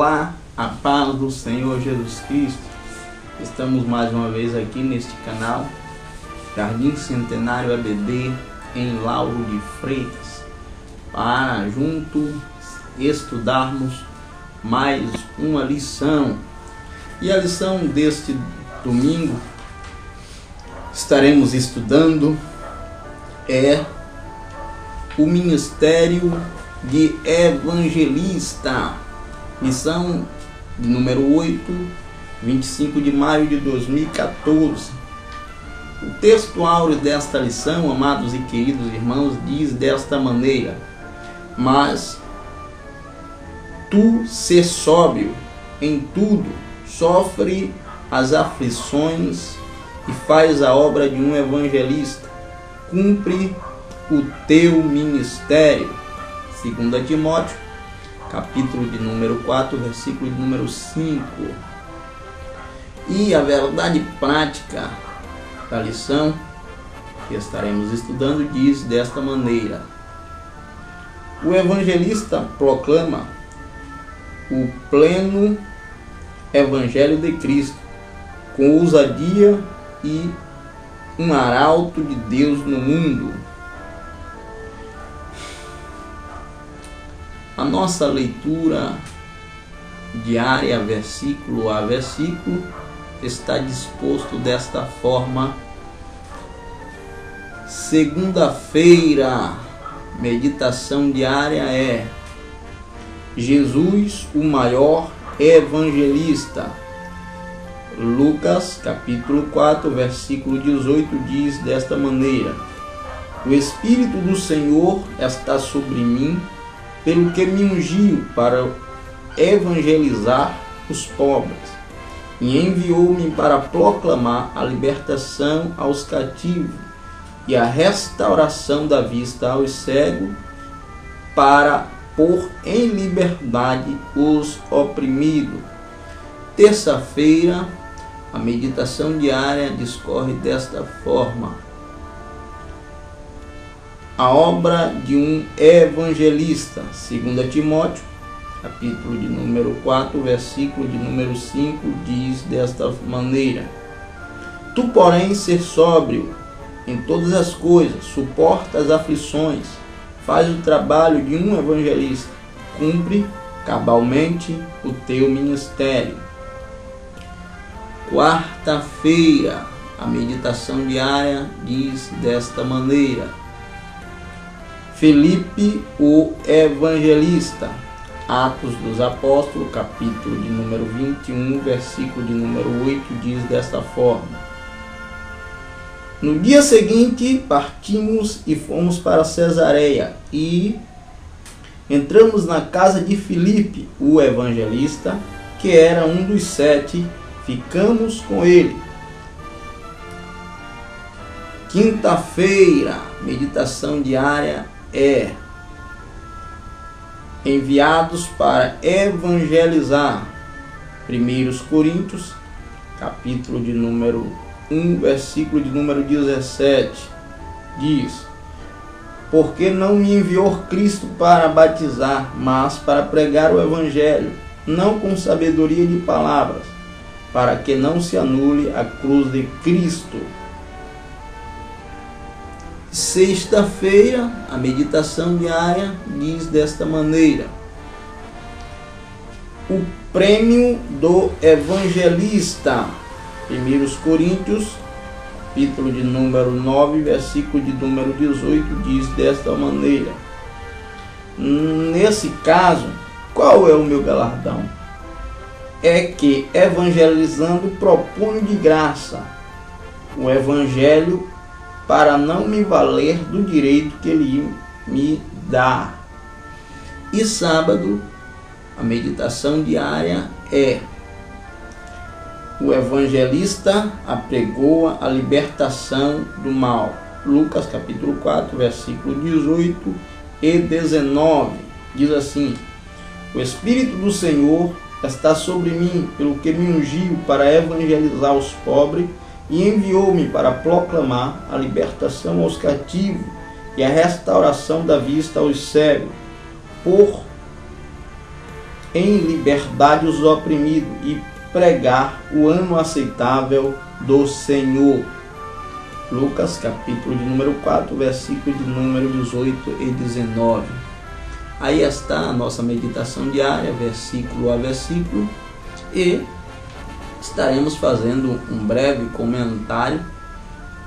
Olá, a paz do Senhor Jesus Cristo. Estamos mais uma vez aqui neste canal Jardim Centenário EBD em Lauro de Freitas para juntos estudarmos mais uma lição. E a lição deste domingo estaremos estudando é o ministério de evangelista, lição de número 8, 25 de maio de 2014. O texto áureo desta lição, amados e queridos irmãos, diz desta maneira: mas tu ser sóbrio em tudo, sofre as aflições e faz a obra de um evangelista, cumpre o teu ministério. 2 Timóteo, capítulo de número 4, versículo de número 5. E a verdade prática da lição que estaremos estudando diz desta maneira: o evangelista proclama o pleno evangelho de Cristo com ousadia e um arauto de Deus no mundo. A nossa leitura diária, versículo a versículo, está disposto desta forma. Segunda-feira, meditação diária é Jesus, o maior evangelista. Lucas, capítulo 4, versículo 18, diz desta maneira: o Espírito do Senhor está sobre mim, pelo que me ungiu para evangelizar os pobres, e enviou-me para proclamar a libertação aos cativos e a restauração da vista aos cegos, para pôr em liberdade os oprimidos. Terça-feira, a meditação diária discorre desta forma: a obra de um evangelista. 2 Timóteo, capítulo de número 4, versículo de número 5, diz desta maneira: tu, porém, ser sóbrio em todas as coisas, suporta as aflições, faz o trabalho de um evangelista, cumpre cabalmente o teu ministério. Quarta-feira, a meditação diária diz desta maneira: Filipe, o evangelista. Atos dos Apóstolos, capítulo de número 21, versículo de número 8, diz desta forma: no dia seguinte partimos e fomos para Cesareia, e entramos na casa de Filipe, o evangelista, que era um dos 7, ficamos com ele. Quinta-feira, meditação diária é enviados para evangelizar. 1 Coríntios, capítulo de número 1, versículo de número 17, diz: porque não me enviou Cristo para batizar, mas para pregar o evangelho, não com sabedoria de palavras, para que não se anule a cruz de Cristo. Sexta-feira, a meditação diária diz desta maneira: o prêmio do evangelista. 1 Coríntios, capítulo de número 9, versículo de número 18, diz desta maneira: nesse caso, qual é o meu galardão? É que, evangelizando, proponho de graça o evangelho, para não me valer do direito que ele me dá. E sábado, a meditação diária é: o evangelista apregoa a libertação do mal. Lucas capítulo 4, versículo 18 e 19, diz assim: o Espírito do Senhor está sobre mim, pelo que me ungiu para evangelizar os pobres, e enviou-me para proclamar a libertação aos cativos e a restauração da vista aos cegos, por em liberdade os oprimidos e pregar o ano aceitável do Senhor. Lucas capítulo de número 4, versículo de número 18 e 19. Aí está a nossa meditação diária, versículo a versículo, e estaremos fazendo um breve comentário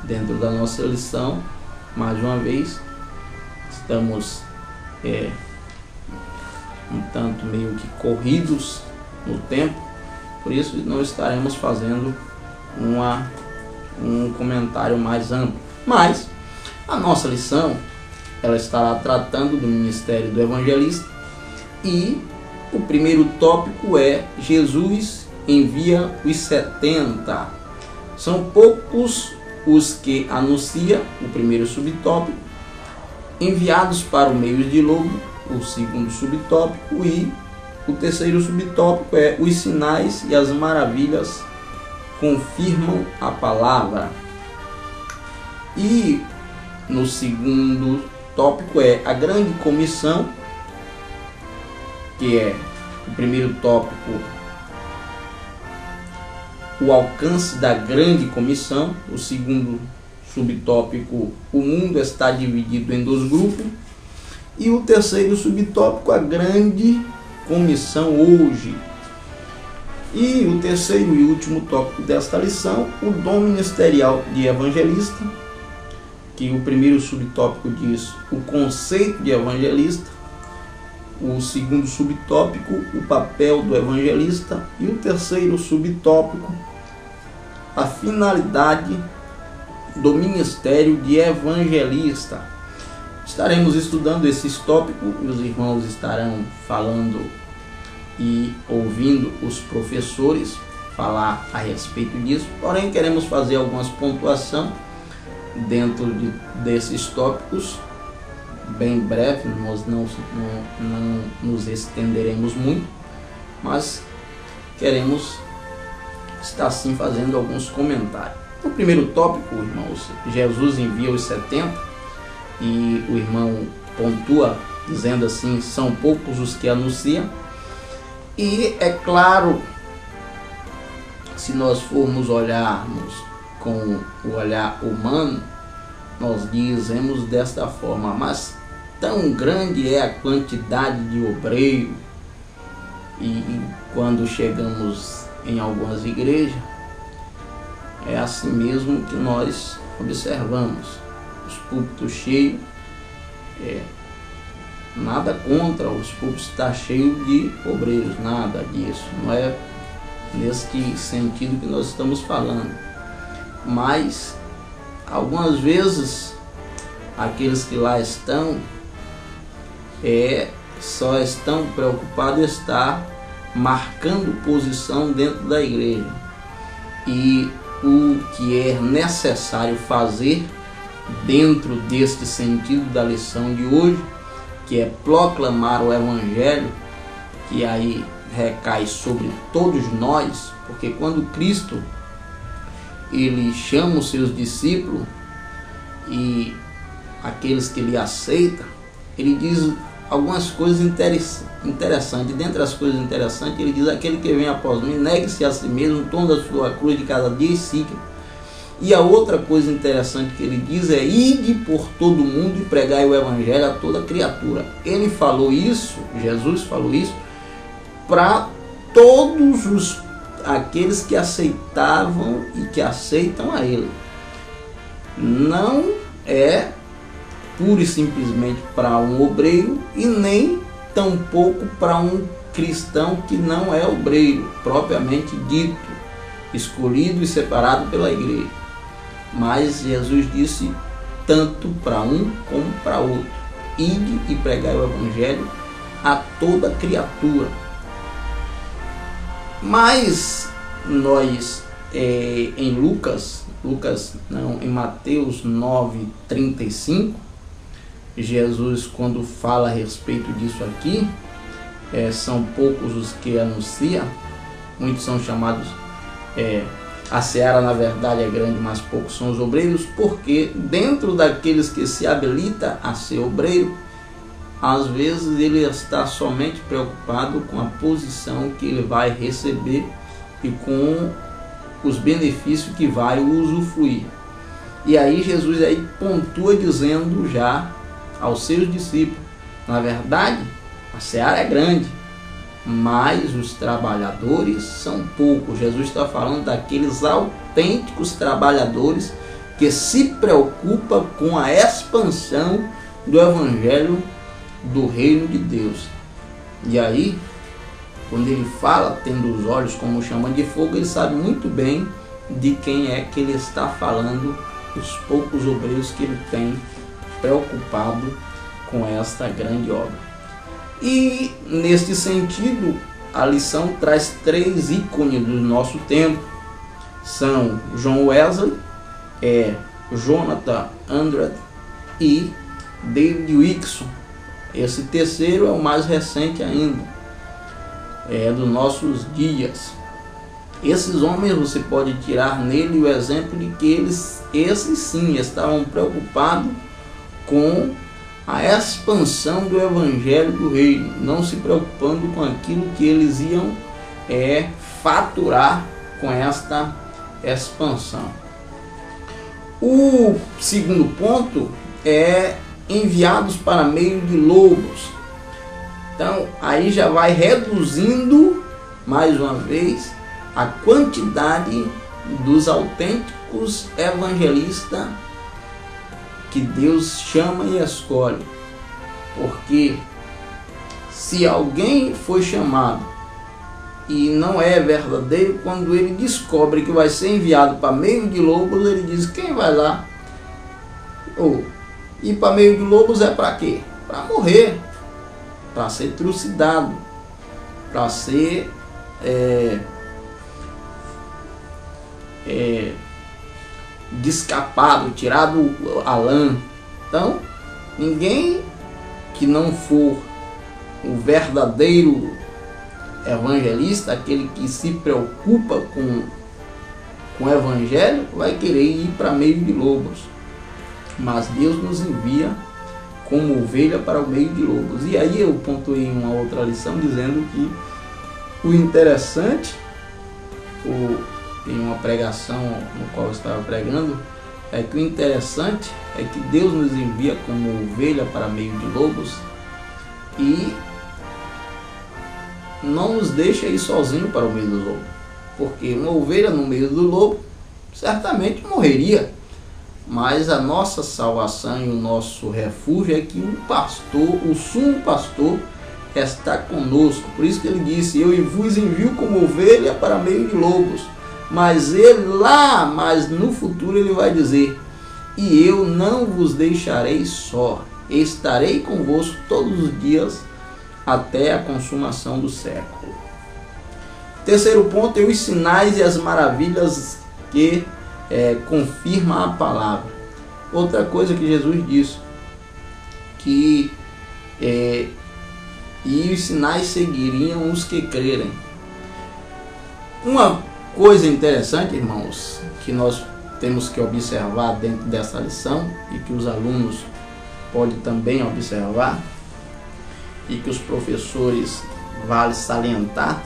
dentro da nossa lição. Mais uma vez, estamos um tanto meio que corridos no tempo, por isso não estaremos fazendo um comentário mais amplo. Mas a nossa lição, ela estará tratando do ministério do evangelista, e o primeiro tópico é: Jesus envia os 70. São poucos os que anuncia, o primeiro subtópico, enviados para o meio de lobo, o segundo subtópico, e o terceiro subtópico é: os sinais e as maravilhas confirmam a palavra. E no segundo tópico é a grande comissão, que é o primeiro tópico, o alcance da grande comissão. O segundo subtópico, o mundo está dividido em 2 grupos. E o terceiro subtópico, a grande comissão hoje. E o terceiro e último tópico desta lição, o dom ministerial de evangelista, que o primeiro subtópico diz o conceito de evangelista, o segundo subtópico, o papel do evangelista, e o terceiro subtópico, a finalidade do ministério de evangelista. Estaremos estudando esses tópicos, os irmãos estarão falando e ouvindo os professores falar a respeito disso, porém queremos fazer algumas pontuações dentro desses tópicos, bem breve, nós não nos estenderemos muito, mas queremos estar sim fazendo alguns comentários. No primeiro tópico, irmãos, Jesus envia os 70, e o irmão pontua dizendo assim: são poucos os que anunciam. E é claro, se nós formos olharmos com o olhar humano, nós dizemos desta forma: mas tão grande é a quantidade de obreiro. E quando chegamos em algumas igrejas, é assim mesmo que nós observamos, os púlpitos cheios, nada contra os púlpitos estar cheios de obreiros, nada disso, não é nesse sentido que nós estamos falando. Mas algumas vezes aqueles que lá estão só estão preocupados em estar marcando posição dentro da igreja, e o que é necessário fazer dentro deste sentido da lição de hoje, que é proclamar o evangelho, que aí recai sobre todos nós, porque quando Cristo ele chama os seus discípulos e aqueles que ele aceita, ele diz algumas coisas interessantes. Dentre as coisas interessantes, ele diz: aquele que vem após mim, negue-se a si mesmo, toma a sua cruz de cada dia e siga. E a outra coisa interessante que ele diz é: ide por todo mundo e pregai o evangelho a toda criatura. Ele falou isso, Jesus falou isso, para todos aqueles que aceitavam e que aceitam a ele. Não é pura e simplesmente para um obreiro, e nem tampouco para um cristão que não é obreiro, propriamente dito, escolhido e separado pela igreja. Mas Jesus disse tanto para um como para outro: ide e pregai o evangelho a toda criatura. Mas nós em em Mateus 9:35, Jesus, quando fala a respeito disso aqui, são poucos os que anunciam, muitos são chamados, a seara na verdade é grande, mas poucos são os obreiros, porque dentro daqueles que se habilita a ser obreiro, às vezes ele está somente preocupado com a posição que ele vai receber e com os benefícios que vai usufruir. E aí Jesus aí pontua dizendo já aos seus discípulos: na verdade, a seara é grande, mas os trabalhadores são poucos. Jesus está falando daqueles autênticos trabalhadores que se preocupam com a expansão do Evangelho do Reino de Deus. E aí, quando ele fala, tendo os olhos como chama de fogo, ele sabe muito bem de quem é que ele está falando, os poucos obreiros que ele tem preocupado com esta grande obra. E neste sentido, a lição traz 3 ícones do nosso tempo. São John Wesley, Jonathan Edwards e David Wilkerson. Esse terceiro é o mais recente ainda, dos nossos dias. Esses homens, você pode tirar nele o exemplo de que esses sim estavam preocupados com a expansão do Evangelho do Reino, não se preocupando com aquilo que eles iam faturar com esta expansão. O segundo ponto é enviados para meio de lobos. Então aí já vai reduzindo mais uma vez a quantidade dos autênticos evangelistas que Deus chama e escolhe. Porque se alguém foi chamado e não é verdadeiro, quando ele descobre que vai ser enviado para meio de lobos, ele diz: quem vai lá? Ir para meio de lobos é para quê? Para morrer, para ser trucidado, para ser descapado, tirado a lã. Então, ninguém que não for o verdadeiro evangelista, aquele que se preocupa com o evangelho, vai querer ir para meio de lobos. Mas Deus nos envia como ovelha para o meio de lobos. E aí eu pontuei uma outra lição dizendo que o interessante, em uma pregação no qual eu estava pregando, é que o interessante é que Deus nos envia como ovelha para meio de lobos e não nos deixa ir sozinho para o meio do lobo, porque uma ovelha no meio do lobo certamente morreria, mas a nossa salvação e o nosso refúgio é que o pastor, o sumo pastor, está conosco. Por isso que ele disse: eu vos envio como ovelha para meio de lobos. Mas mas no futuro ele vai dizer: e eu não vos deixarei só, estarei convosco todos os dias até a consumação do século. Terceiro ponto é os sinais e as maravilhas que confirma a palavra. Outra coisa que Jesus disse, que e os sinais seguiriam os que crerem. Uma coisa interessante, irmãos, que nós temos que observar dentro dessa lição e que os alunos podem também observar e que os professores vale salientar.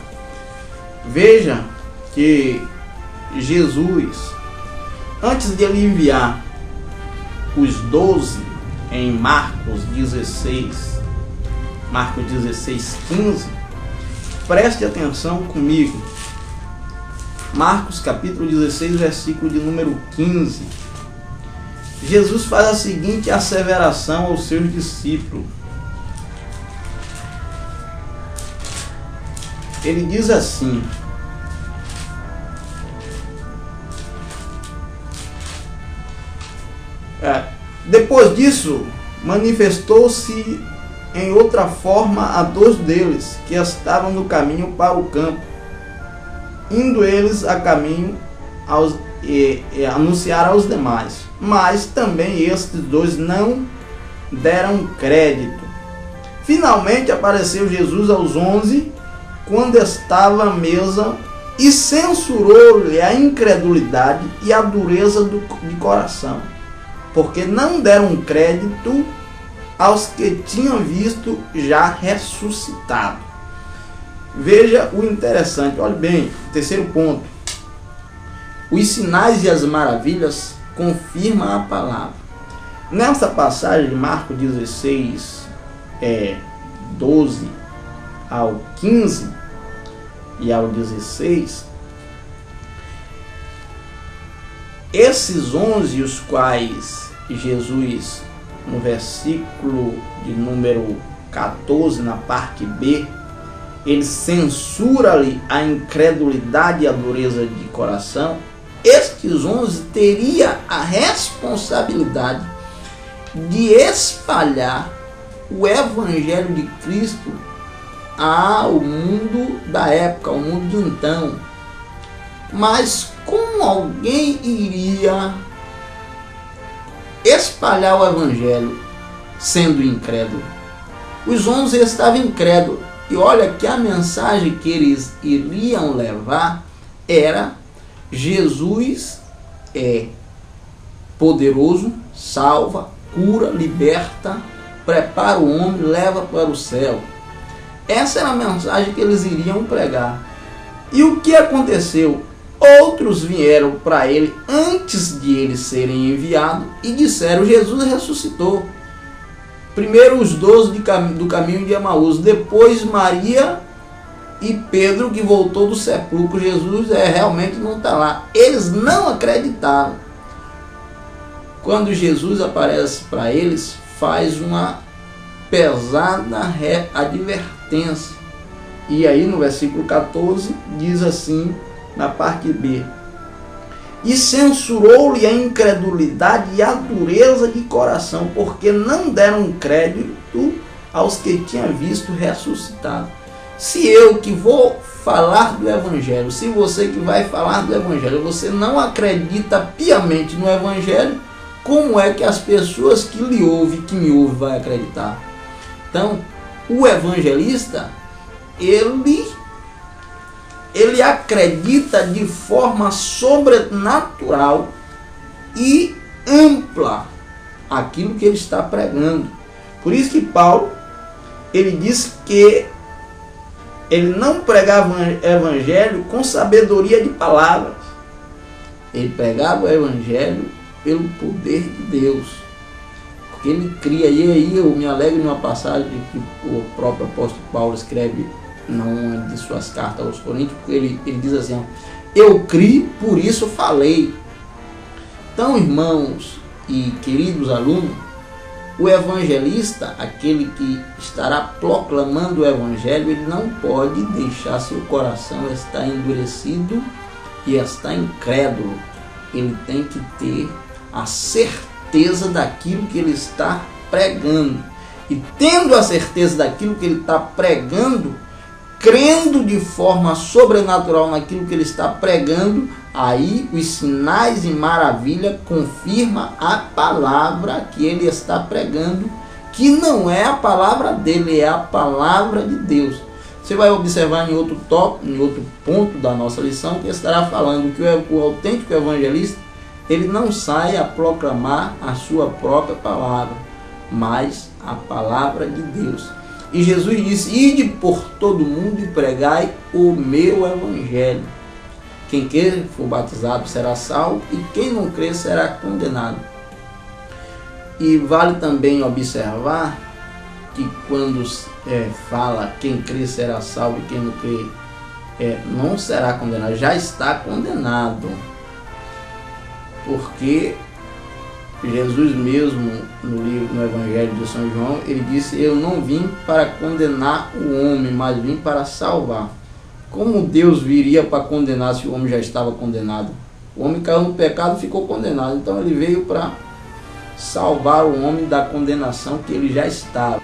Veja que Jesus, antes de ele enviar os 12 em Marcos 16, 15, preste atenção comigo. Marcos capítulo 16, versículo de número 15. Jesus faz a seguinte asseveração aos seus discípulos. Ele diz assim: depois disso, manifestou-se em outra forma a 2 deles, que estavam no caminho para o campo. Indo eles a caminho anunciar aos demais. Mas também estes 2 não deram crédito. Finalmente apareceu Jesus aos 11, quando estava à mesa, e censurou-lhe a incredulidade e a dureza de coração, porque não deram crédito aos que tinham visto já ressuscitado. Veja o interessante, olhe bem, terceiro ponto. Os sinais e as maravilhas confirmam a palavra. Nessa passagem de Marcos 16, 12 ao 15 e ao 16, esses 11, os quais Jesus, no versículo de número 14, na parte B, ele censura-lhe a incredulidade e a dureza de coração. Estes 11 teria a responsabilidade de espalhar o evangelho de Cristo ao mundo da época, ao mundo de então. Mas como alguém iria espalhar o evangelho sendo incrédulo? Os 11 estavam incrédulos. E olha que a mensagem que eles iriam levar era: Jesus é poderoso, salva, cura, liberta, prepara o homem, leva para o céu. Essa era a mensagem que eles iriam pregar. E o que aconteceu? Outros vieram para ele antes de eles serem enviados e disseram: Jesus ressuscitou. Primeiro os 12 do caminho de Emaús, depois Maria e Pedro, que voltou do sepulcro. Jesus realmente não está lá. Eles não acreditaram. Quando Jesus aparece para eles, faz uma pesada advertência. E aí no versículo 14 diz assim, na parte B: e censurou-lhe a incredulidade e a dureza de coração, porque não deram crédito aos que tinham visto ressuscitado. Se eu que vou falar do Evangelho, se você que vai falar do Evangelho, você não acredita piamente no Evangelho, como é que as pessoas que lhe ouvem, que me ouvem, vai acreditar? Então, o evangelista, ele acredita de forma sobrenatural e ampla aquilo que ele está pregando. Por isso que Paulo, ele disse que ele não pregava o evangelho com sabedoria de palavras. Ele pregava o evangelho pelo poder de Deus. Porque ele cria, e aí eu me alegro numa passagem que o próprio apóstolo Paulo escreve numa de suas cartas aos Coríntios, porque ele diz assim: eu criei, por isso falei. Então, irmãos e queridos alunos, o evangelista, aquele que estará proclamando o evangelho, ele não pode deixar seu coração estar endurecido e estar incrédulo. Ele tem que ter a certeza daquilo que ele está pregando. E tendo a certeza daquilo que ele está pregando, crendo de forma sobrenatural naquilo que ele está pregando, aí os sinais e maravilha confirma a palavra que ele está pregando, que não é a palavra dele, é a palavra de Deus. Você vai observar em outro tópico, em outro ponto da nossa lição, que estará falando que o autêntico evangelista, ele não sai a proclamar a sua própria palavra, mas a palavra de Deus. E Jesus disse: ide por todo mundo e pregai o meu evangelho. Quem quer for batizado será salvo, e quem não crer será condenado. E vale também observar que quando fala quem crer será salvo e quem não crer não será condenado, já está condenado. Porque Jesus mesmo, no Evangelho de São João, ele disse: eu não vim para condenar o homem, mas vim para salvar. Como Deus viria para condenar se o homem já estava condenado? O homem caiu no pecado e ficou condenado. Então ele veio para salvar o homem da condenação que ele já estava.